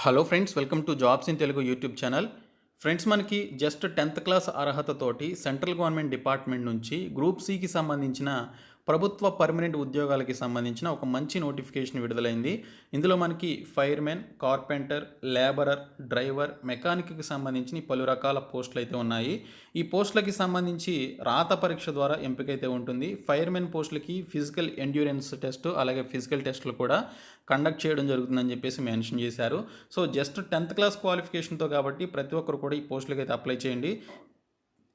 Hello friends, welcome to jobs in Telugu YouTube channel. Friends, మనకి just 10th class అర్హతతోటి central government department నుంచి group సికి సంబంధించిన ప్రభుత్వ పర్మనెంట్ ఉద్యోగాలకి సంబంధించిన ఒక మంచి నోటిఫికేషన్ విడుదలైంది. ఇందులో మనకి ఫైర్మెన్, కార్పెంటర్, లేబరర్, డ్రైవర్, మెకానిక్కి సంబంధించిన పలు రకాల పోస్టులు అయితే ఉన్నాయి. ఈ పోస్టులకి సంబంధించి రాత పరీక్ష ద్వారా ఎంపికైతే ఉంటుంది. ఫైర్మెన్ పోస్టులకి ఫిజికల్ ఎండ్యూరెన్స్ టెస్ట్ అలాగే ఫిజికల్ టెస్టులు కూడా కండక్ట్ చేయడం జరుగుతుందని చెప్పేసి మెన్షన్ చేశారు. సో జస్ట్ 10th క్లాస్ క్వాలిఫికేషన్తో కాబట్టి ప్రతి ఒక్కరు కూడా ఈ పోస్టులకి అయితే అప్లై చేయండి.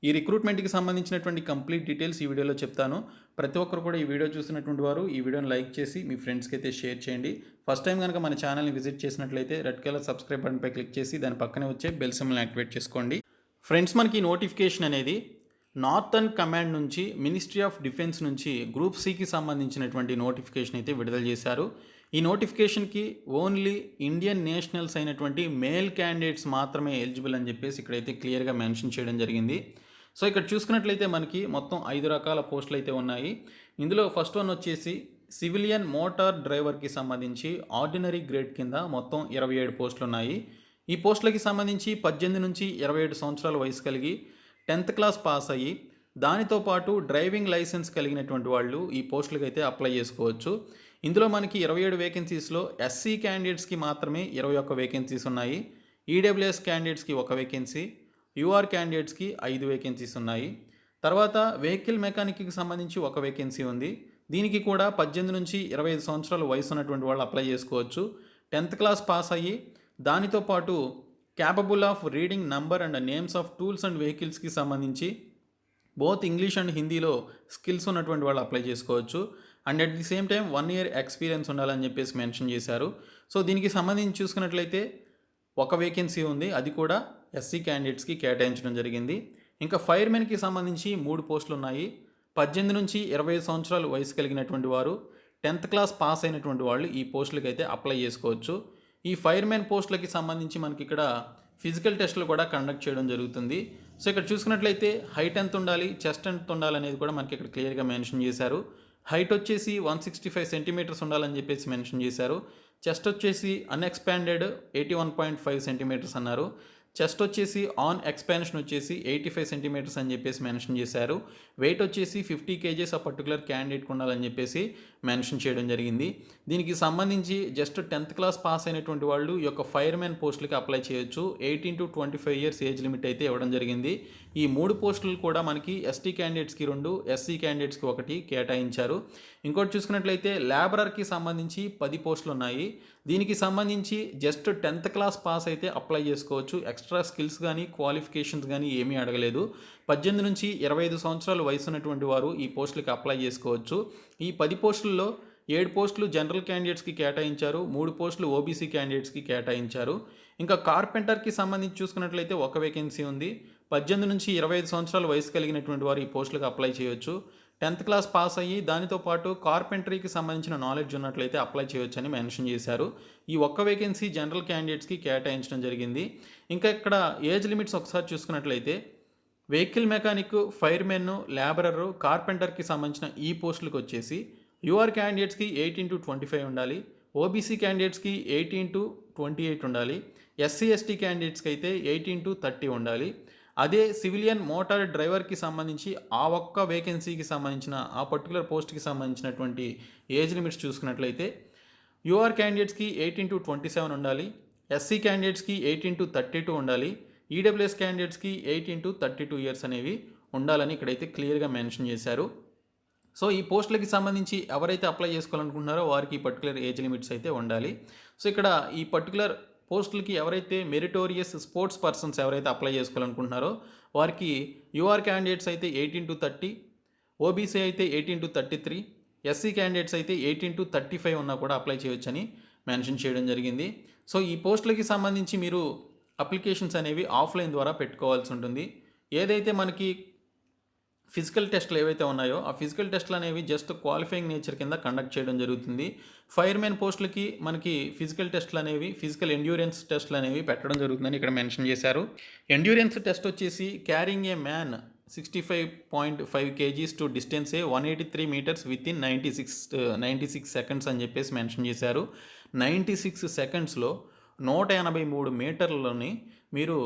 ఈ రిక్రూట్మెంట్కి సంబంధించినటువంటి కంప్లీట్ డీటెయిల్స్ ఈ వీడియోలో చెప్తాను. ప్రతి ఒక్కరు కూడా ఈ వీడియో చూసినటువంటి వారు ఈ వీడియోని లైక్ చేసి మీ ఫ్రెండ్స్కి అయితే షేర్ చేయండి. ఫస్ట్ టైం కనుక మన ఛానల్ని విజిట్ చేసినట్లయితే రెడ్ కలర్ సబ్స్క్రైబ్ బటన్పై క్లిక్ చేసి దాని పక్కనే వచ్చే బెల్ సింబల్ని యాక్టివేట్ చేసుకోండి. ఫ్రెండ్స్, మనకి నోటిఫికేషన్ అనేది నార్థన్ కమాండ్ నుంచి మినిస్ట్రీ ఆఫ్ డిఫెన్స్ నుంచి గ్రూప్ సికి సంబంధించినటువంటి నోటిఫికేషన్ అయితే విడుదల చేశారు. ఈ నోటిఫికేషన్కి ఓన్లీ ఇండియన్ నేషనల్స్ అయినటువంటి మేల్ క్యాండిడేట్స్ మాత్రమే ఎలిజిబుల్ అని చెప్పేసి ఇక్కడైతే క్లియర్గా మెన్షన్ చేయడం జరిగింది. సో ఇక్కడ చూసుకున్నట్లయితే మనకి మొత్తం 5 రకాల పోస్టులు అయితే ఉన్నాయి. ఇందులో ఫస్ట్ వన్ వచ్చేసి సివిలియన్ మోటార్ డ్రైవర్కి సంబంధించి ఆర్డినరీ గ్రేడ్ కింద మొత్తం 27 పోస్టులు ఉన్నాయి. ఈ పోస్టులకి సంబంధించి 18 నుంచి 27 సంవత్సరాల వయసు కలిగి 10th క్లాస్ పాస్ అయ్యి దానితో పాటు డ్రైవింగ్ లైసెన్స్ కలిగినటువంటి వాళ్ళు ఈ పోస్టులకి అయితే అప్లై చేసుకోవచ్చు. ఇందులో మనకి 27 వేకెన్సీస్లో ఎస్సీ క్యాండిడేట్స్కి మాత్రమే 21 వేకెన్సీస్ ఉన్నాయి. ఈడబ్ల్యూఎస్ క్యాండిడేట్స్కి 1 వేకెన్సీ, యూఆర్ క్యాండిడేట్స్కి 5 వేకెన్సీస్ ఉన్నాయి. తర్వాత వెహికల్ మెకానిక్కి సంబంధించి 1 వేకెన్సీ ఉంది. దీనికి కూడా 18 నుంచి 25 సంవత్సరాల వయసు ఉన్నటువంటి వాళ్ళు అప్లై చేసుకోవచ్చు. 10th క్లాస్ పాస్ అయ్యి దానితో పాటు capable of reading number and names of tools and వెహికల్స్కి సంబంధించి బోత్ ఇంగ్లీష్ అండ్ హిందీలో స్కిల్స్ ఉన్నటువంటి వాళ్ళు అప్లై చేసుకోవచ్చు. And at the same time 1 year experience ఉండాలని చెప్పేసి మెన్షన్ చేశారు. సో దీనికి సంబంధించి చూసుకున్నట్లయితే 1 వేకెన్సీ ఉంది, అది కూడా ఎస్సీ క్యాండిడేట్స్కి కేటాయించడం జరిగింది. ఇంకా ఫైర్మెన్కి సంబంధించి 3 పోస్టులు ఉన్నాయి. 18 నుంచి 25 సంవత్సరాలు వయసు కలిగినటువంటి వారు 10th క్లాస్ పాస్ అయినటువంటి వాళ్ళు ఈ పోస్టులకి అయితే అప్లై చేసుకోవచ్చు. ఈ ఫైర్మెన్ పోస్టులకి సంబంధించి మనకి ఇక్కడ ఫిజికల్ టెస్టులు కూడా కండక్ట్ చేయడం జరుగుతుంది. సో ఇక్కడ చూసుకున్నట్లయితే హైట్ ఎంత ఉండాలి, చెస్ట్ ఎంత ఉండాలి అనేది కూడా మనకి ఇక్కడ క్లియర్గా మెన్షన్ చేశారు. హైట్ వచ్చేసి 165 సెంటీమీటర్స్ ఉండాలని చెప్పేసి మెన్షన్ చేశారు. చెస్ట్ వచ్చేసి అన్ఎక్స్పాండెడ్ 81.5 సెంటీమీటర్స్ అన్నారు. చెస్ట్ వచ్చేసి ఆన్ ఎక్స్పాన్షన్ వచ్చేసి 85 సెంటీమీటర్స్ అని చెప్పేసి మెన్షన్ చేశారు. వెయిట్ వచ్చేసి 50 kgs ఆ పర్టికులర్ క్యాండిడేట్కి ఉండాలని చెప్పేసి మెన్షన్ చేయడం జరిగింది. దీనికి సంబంధించి జస్ట్ 10th క్లాస్ పాస్ అయినటువంటి వాళ్ళు ఈ యొక్క ఫైర్మెన్ పోస్టులకి అప్లై చేయొచ్చు. 18 to 25 years ఏజ్ లిమిట్ అయితే ఇవ్వడం జరిగింది. ఈ 3 పోస్టులు కూడా మనకి ఎస్టీ క్యాండిడేట్స్కి 2, ఎస్సీ క్యాండిడేట్స్కి 1 కేటాయించారు. ఇంకోటి చూసుకున్నట్లయితే లేబరర్కి సంబంధించి 10 పోస్టులు ఉన్నాయి. దీనికి సంబంధించి జస్ట్ 10th క్లాస్ పాస్ అయితే అప్లై చేసుకోవచ్చు. ఎక్స్ట్రా స్కిల్స్ కానీ క్వాలిఫికేషన్స్ కానీ ఏమీ అడగలేదు. 18 నుంచి 25 సంవత్సరాలు వయసు ఉన్నటువంటి వారు ఈ పోస్టులకి అప్లై చేసుకోవచ్చు. ఈ 10 పోస్టుల్లో 7 పోస్టులు జనరల్ క్యాండిడేట్స్కి కేటాయించారు, 3 పోస్టులు ఓబీసీ క్యాండిడేట్స్కి కేటాయించారు. ఇంకా కార్పెంటర్కి సంబంధించి చూసుకున్నట్లయితే 1 వేకెన్సీ ఉంది. 18 నుంచి 25 సంవత్సరాల వయసు కలిగినటువంటి వారు ఈ పోస్టులకు అప్లై చేయొచ్చు. 10th క్లాస్ పాస్ అయ్యి దానితో పాటు కార్పెంటరీకి సంబంధించిన నాలెడ్జ్ ఉన్నట్లయితే అప్లై చేయొచ్చు అని మెన్షన్ చేశారు. ఈ 1 వేకెన్సీ జనరల్ క్యాండిడేట్స్కి కేటాయించడం జరిగింది. ఇంకా ఇక్కడ ఏజ్ లిమిట్స్ ఒకసారి చూసుకున్నట్లయితే వెహికల్ మెకానిక్, ఫైర్మెన్, లేబరరు, కార్పెంటర్కి సంబంధించిన ఈ పోస్టులకు వచ్చేసి యూఆర్ క్యాండిడేట్స్కి 18 to 25 ఉండాలి. ఓబీసీ క్యాండిడేట్స్కి 18 to 28 ఉండాలి. ఎస్సీ ఎస్టీ క్యాండిడేట్స్కి అయితే 18 to 30 ఉండాలి. అదే సివిలియన్ మోటార్ డ్రైవర్కి సంబంధించి ఆ 1 వేకెన్సీకి సంబంధించిన ఆ పర్టికులర్ పోస్ట్కి సంబంధించినటువంటి ఏజ్ లిమిట్స్ చూసుకున్నట్లయితే యూఆర్ క్యాండిడేట్స్కి 18 to 27 ఉండాలి. ఎస్సీ క్యాండిడేట్స్కి 18 to 32 ఉండాలి. ఈడబ్ల్యూఎస్ క్యాండిడేట్స్కి 18 to 32 years అనేవి ఉండాలని ఇక్కడైతే క్లియర్గా మెన్షన్ చేశారు. సో ఈ పోస్టులకి సంబంధించి ఎవరైతే అప్లై చేసుకోవాలనుకుంటున్నారో వారికి ఈ పర్టికులర్ ఏజ్ లిమిట్స్ అయితే ఉండాలి. సో ఇక్కడ ఈ పర్టికులర్ పోస్టులకి ఎవరైతే మెరిటోరియస్ స్పోర్ట్స్ పర్సన్స్ ఎవరైతే అప్లై చేసుకోవాలనుకుంటున్నారో వారికి యూఆర్ క్యాండిడేట్స్ అయితే 18 to 30, ఓబీసీ అయితే 18 to 33, ఎస్సీ క్యాండిడేట్స్ అయితే 18 to 35 ఉన్నా కూడా అప్లై చేయొచ్చని మెన్షన్ చేయడం జరిగింది. సో ఈ పోస్టులకి సంబంధించి మీరు అప్లికేషన్స్ అనేవి ఆఫ్లైన్ ద్వారా పెట్టుకోవాల్సి ఉంటుంది. ఏదైతే మనకి ఫిజికల్ టెస్ట్లు ఏవైతే ఉన్నాయో ఆ ఫిజికల్ టెస్ట్లు అనేవి జస్ట్ క్వాలిఫైయింగ్ నేచర్ కింద కండక్ట్ చేయడం జరుగుతుంది. ఫైర్మెన్ పోస్టులకి మనకి ఫిజికల్ టెస్ట్లు అనేవి ఫిజికల్ ఎండ్యూరెన్స్ టెస్ట్లు అనేవి పెట్టడం జరుగుతుందని ఇక్కడ మెన్షన్ చేశారు. ఎండ్యూరెన్స్ టెస్ట్ వచ్చేసి carrying A man 65.5 kgs to distance 183 meters with in 96 seconds అని చెప్పేసి మెన్షన్ చేశారు. 96 secondsలో 183 మీటర్లని మీరు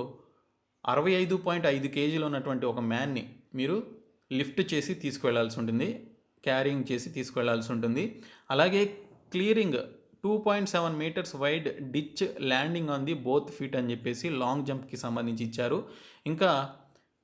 65.5 కేజీలు ఉన్నటువంటి ఒక మ్యాన్ని మీరు లిఫ్ట్ చేసి తీసుకువెళ్లాల్సి ఉంటుంది, క్యారింగ్ చేసి తీసుకువెళ్లాల్సి ఉంటుంది. అలాగే clearing 2.7 meters wide ditch landing on the both feet అని చెప్పేసి లాంగ్ జంప్కి సంబంధించి ఇచ్చారు. ఇంకా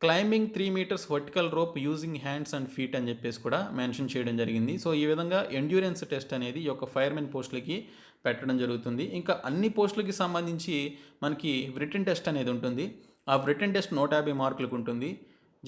climbing 3 meters vertical rope using hands and feet అని చెప్పేసి కూడా మెన్షన్ చేయడం జరిగింది. సో ఈ విధంగా ఎండ్యూరెన్స్ టెస్ట్ అనేది ఈ యొక్క ఫైర్మెన్ పోస్టులకి పెట్టడం జరుగుతుంది. ఇంకా అన్ని పోస్టులకి సంబంధించి మనకి రిటన్ టెస్ట్ అనేది ఉంటుంది. ఆ రిటన్ టెస్ట్ 150 మార్కులకు ఉంటుంది.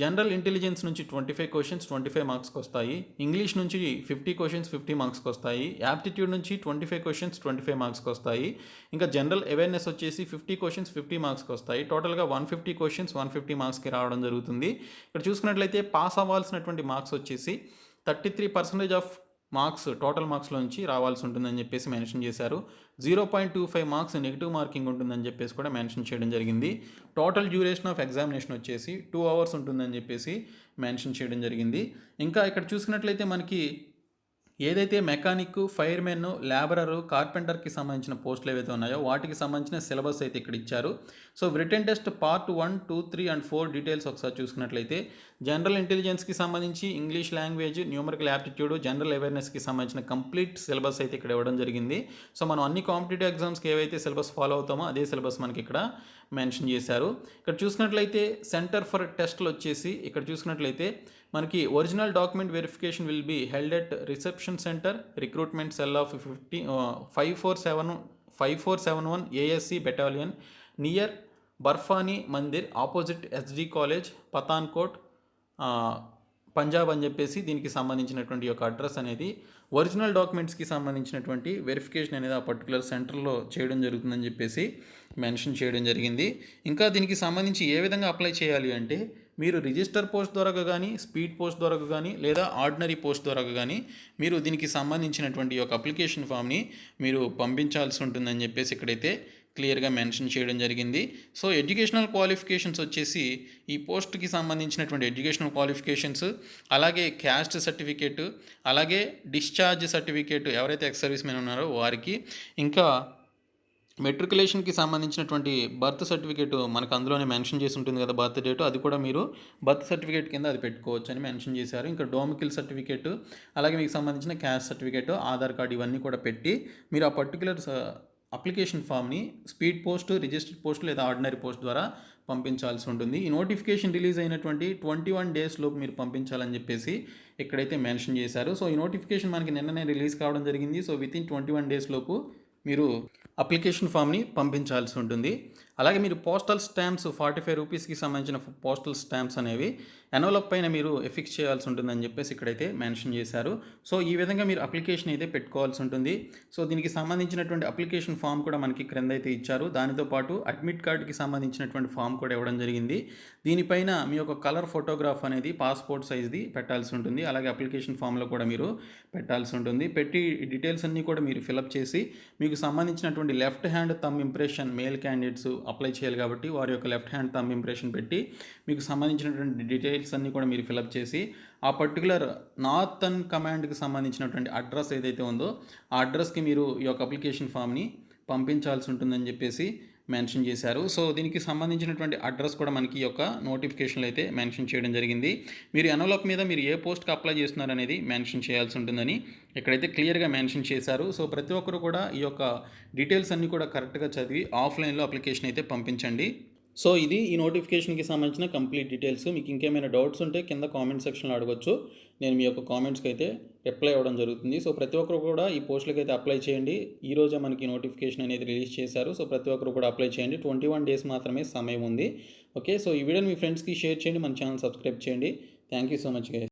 జనరల్ ఇంటెలిజెన్స్ నుంచి 25 క్వశ్చన్స్ 25 మార్క్స్కి వస్తాయి. ఇంగ్లీష్ నుంచి 50 క్వశ్చన్స్ 50 మార్క్స్కి వస్తాయి. యాప్టిట్యూడ్ నుంచి 25 క్వశ్చన్స్ 25 మార్క్స్కి వస్తాయి. ఇంకా జనరల్ అవేర్నెస్ వచ్చేసి 50 క్వశ్చన్స్ 50 మార్క్స్కి వస్తాయి. టోటల్గా 150 క్వశ్చన్స్ 150 మార్క్స్కి రావడం జరుగుతుంది. ఇక్కడ చూసుకున్నట్లయితే పాస్ అవ్వాల్సినటువంటి మార్క్స్ వచ్చేసి 33% ఆఫ్ మార్క్స్ టోటల్ మార్క్స్లోంచి రావాల్సి ఉంటుందని చెప్పేసి మెన్షన్ చేశారు. 0.25 మార్క్స్ నెగిటివ్ మార్కింగ్ ఉంటుందని చెప్పేసి కూడా మెన్షన్ చేయడం జరిగింది. టోటల్ డ్యూరేషన్ ఆఫ్ ఎగ్జామినేషన్ వచ్చేసి 2 అవర్స్ ఉంటుందని చెప్పేసి మెన్షన్ చేయడం జరిగింది. ఇంకా ఇక్కడ చూసుకున్నట్లయితే మనకి ఏదైతే మెకానిక్, ఫైర్మెన్, లేబరరు, కార్పెంటర్కి సంబంధించిన పోస్టులు ఏవైతే ఉన్నాయో వాటికి సంబంధించిన సిలబస్ అయితే ఇక్కడ ఇచ్చారు. So written test part 1, 2, 3 and 4 details ఒకసారి చూసుకున్నట్లయితే జనరల్ ఇంటెలిజెన్స్కి సంబంధించి English language, numerical aptitude, general అవేర్నెస్కి సంబంధించిన కంప్లీట్ సిలబస్ అయితే ఇక్కడ ఇవ్వడం జరిగింది. సో మనం అన్ని కాంపిటేటివ్ ఎగ్జామ్స్కి ఏవైతే సిలబస్ ఫాలో అవుతామో అదే సిలబస్ మనకి ఇక్కడ మెన్షన్ చేశారు. ఇక్కడ చూసుకున్నట్లయితే సెంటర్ ఫర్ టెస్ట్లు వచ్చేసి ఇక్కడ చూసుకున్నట్లయితే మనకి original document verification will be held at reception centre, recruitment cell of 5471 ASC battalion near Barfani Mandir opposite SD college Pathankot Punjab అని చెప్పేసి దీనికి సంబంధించినటువంటి యొక్క అడ్రస్ అనేది ఒరిజినల్ డాక్యుమెంట్స్కి సంబంధించినటువంటి వెరిఫికేషన్ అనేది ఆ పర్టికులర్ సెంటర్లో చేయడం జరుగుతుందని చెప్పేసి మెన్షన్ చేయడం జరిగింది. ఇంకా దీనికి సంబంధించి ఏ విధంగా అప్లై చేయాలి అంటే మీరు రిజిస్టర్ పోస్ట్ ద్వారా కానీ, స్పీడ్ పోస్ట్ ద్వారా కానీ, లేదా ఆర్డినరీ పోస్ట్ ద్వారా కానీ మీరు దీనికి సంబంధించినటువంటి యొక్క అప్లికేషన్ ఫామ్ని మీరు పంపించాల్సి ఉంటుందని చెప్పేసి ఇక్కడైతే క్లియర్గా మెన్షన్ చేయడం జరిగింది. సో ఎడ్యుకేషనల్ క్వాలిఫికేషన్స్ వచ్చేసి ఈ పోస్ట్కి సంబంధించినటువంటి ఎడ్యుకేషనల్ క్వాలిఫికేషన్స్, అలాగే క్యాస్ట్ సర్టిఫికేట్, అలాగే డిశ్చార్జ్ సర్టిఫికేట్ ఎవరైతే ఎక్స్ సర్వీస్ మెన్ ఉన్నారో వారికి, ఇంకా మెట్రికులేషన్కి సంబంధించినటువంటి బర్త్ సర్టిఫికేట్ మనకు అందులోనే మెన్షన్ చేసి ఉంటుంది కదా బర్త్ డేటు, అది కూడా మీరు బర్త్ సర్టిఫికేట్ కింద అది పెట్టుకోవచ్చు అని మెన్షన్ చేశారు. ఇంకా డొమికిల్ సర్టిఫికేట్, అలాగే మీకు సంబంధించిన క్యాస్ట్ సర్టిఫికేట్, ఆధార్ కార్డు ఇవన్నీ కూడా పెట్టి మీరు ఆ పర్టికులర్ అప్లికేషన్ ఫామ్ని స్పీడ్ పోస్ట్, రిజిస్టర్డ్ పోస్ట్ లేదా ఆర్డినరీ పోస్ట్ ద్వారా పంపించాల్సి ఉంటుంది. ఈ నోటిఫికేషన్ రిలీజ్ అయినటువంటి 21 డేస్ లోపు మీరు పంపించాలని చెప్పేసి ఇక్కడైతే మెన్షన్ చేశారు. సో ఈ నోటిఫికేషన్ మనకి నిన్ననే రిలీజ్ కావడం జరిగింది. సో వితిన్ 21 డేస్ లోపు మీరు అప్లికేషన్ ఫామ్ని పంపించాల్సి ఉంటుంది. అలాగే మీరు పోస్టల్ స్టాంప్స్ 45 రూపీస్కి సంబంధించిన పోస్టల్ స్టాంప్స్ అనేవి ఎన్వలప్ పైన మీరు ఎఫిక్స్ చేయాల్సి ఉంటుందని చెప్పేసి ఇక్కడైతే మెన్షన్ చేశారు. సో ఈ విధంగా మీరు అప్లికేషన్ అయితే పెట్టుకోవాల్సి ఉంటుంది. సో దీనికి సంబంధించినటువంటి అప్లికేషన్ ఫామ్ కూడా మనకి క్రింద అయితే ఇచ్చారు. దానితో పాటు అడ్మిట్ కార్డుకి సంబంధించినటువంటి ఫామ్ కూడా ఇవ్వడం జరిగింది. దీనిపైన మీ యొక్క కలర్ ఫోటోగ్రాఫ్ అనేది పాస్పోర్ట్ సైజ్ది పెట్టాల్సి ఉంటుంది. అలాగే అప్లికేషన్ ఫామ్లో కూడా మీరు పెట్టాల్సి ఉంటుంది. పెట్టి డీటెయిల్స్ అన్నీ కూడా మీరు ఫిలప్ చేసి మీకు సంబంధించినటువంటి left hand thumb impression male candidates apply చేయాలి కాబట్టి వారి యొక్క లెఫ్ట్ హ్యాండ్ థంబ్ ఇంప్రెషన్ పెట్టి మీకు సంబంధించినటువంటి డీటెయిల్స్ అన్నీ కూడా మీరు ఫిలప్ చేసి ఆ పర్టికులర్ నార్థన్ కమాండ్కి సంబంధించినటువంటి అడ్రస్ ఏదైతే ఉందో ఆ అడ్రస్కి మీరు ఈ యొక్క అప్లికేషన్ ఫామ్ని పంపించాల్సి ఉంటుందని చెప్పేసి మెన్షన్ చేశారు. సో దీనికి సంబంధించినటువంటి అడ్రస్ కూడా మనకి యొక్క నోటిఫికేషన్లో అయితే మెన్షన్ చేయడం జరిగింది. మీరు ఎన్వలప్ మీద మీరు ఏ పోస్ట్కి అప్లై చేస్తున్నారనేది మెన్షన్ చేయాల్సి ఉంటుందని ఇక్కడైతే క్లియర్గా మెన్షన్ చేశారు. సో ప్రతి ఒక్కరు కూడా ఈ యొక్క డీటెయిల్స్ అన్నీ కూడా కరెక్ట్గా చదివి ఆఫ్లైన్లో అప్లికేషన్ అయితే పంపించండి. సో ఇది ఈ నోటిఫికేషన్కి సంబంధించిన కంప్లీట్ డీటెయిల్స్. మీకు ఇంకేమైనా డౌట్స్ ఉంటే కింద కామెంట్ సెక్షన్లో అడగొచ్చు. నేను మీ యొక్క కామెంట్స్కి అయితే రిప్లై అవ్వడం జరుగుతుంది. సో ప్రతి ఒక్కరు కూడా ఈ పోస్టులకి అయితే అప్లై చేయండి. ఈరోజే మనకి నోటిఫికేషన్ అనేది రిలీజ్ చేశారు. సో ప్రతి ఒక్కరు కూడా అప్లై చేయండి. 21 డేస్ మాత్రమే సమయం ఉంది. ఓకే, సో ఈ వీడియోని మీ ఫ్రెండ్స్కి షేర్ చేయండి. మన ఛానల్ సబ్స్క్రైబ్ చేయండి. Thank you so much guys.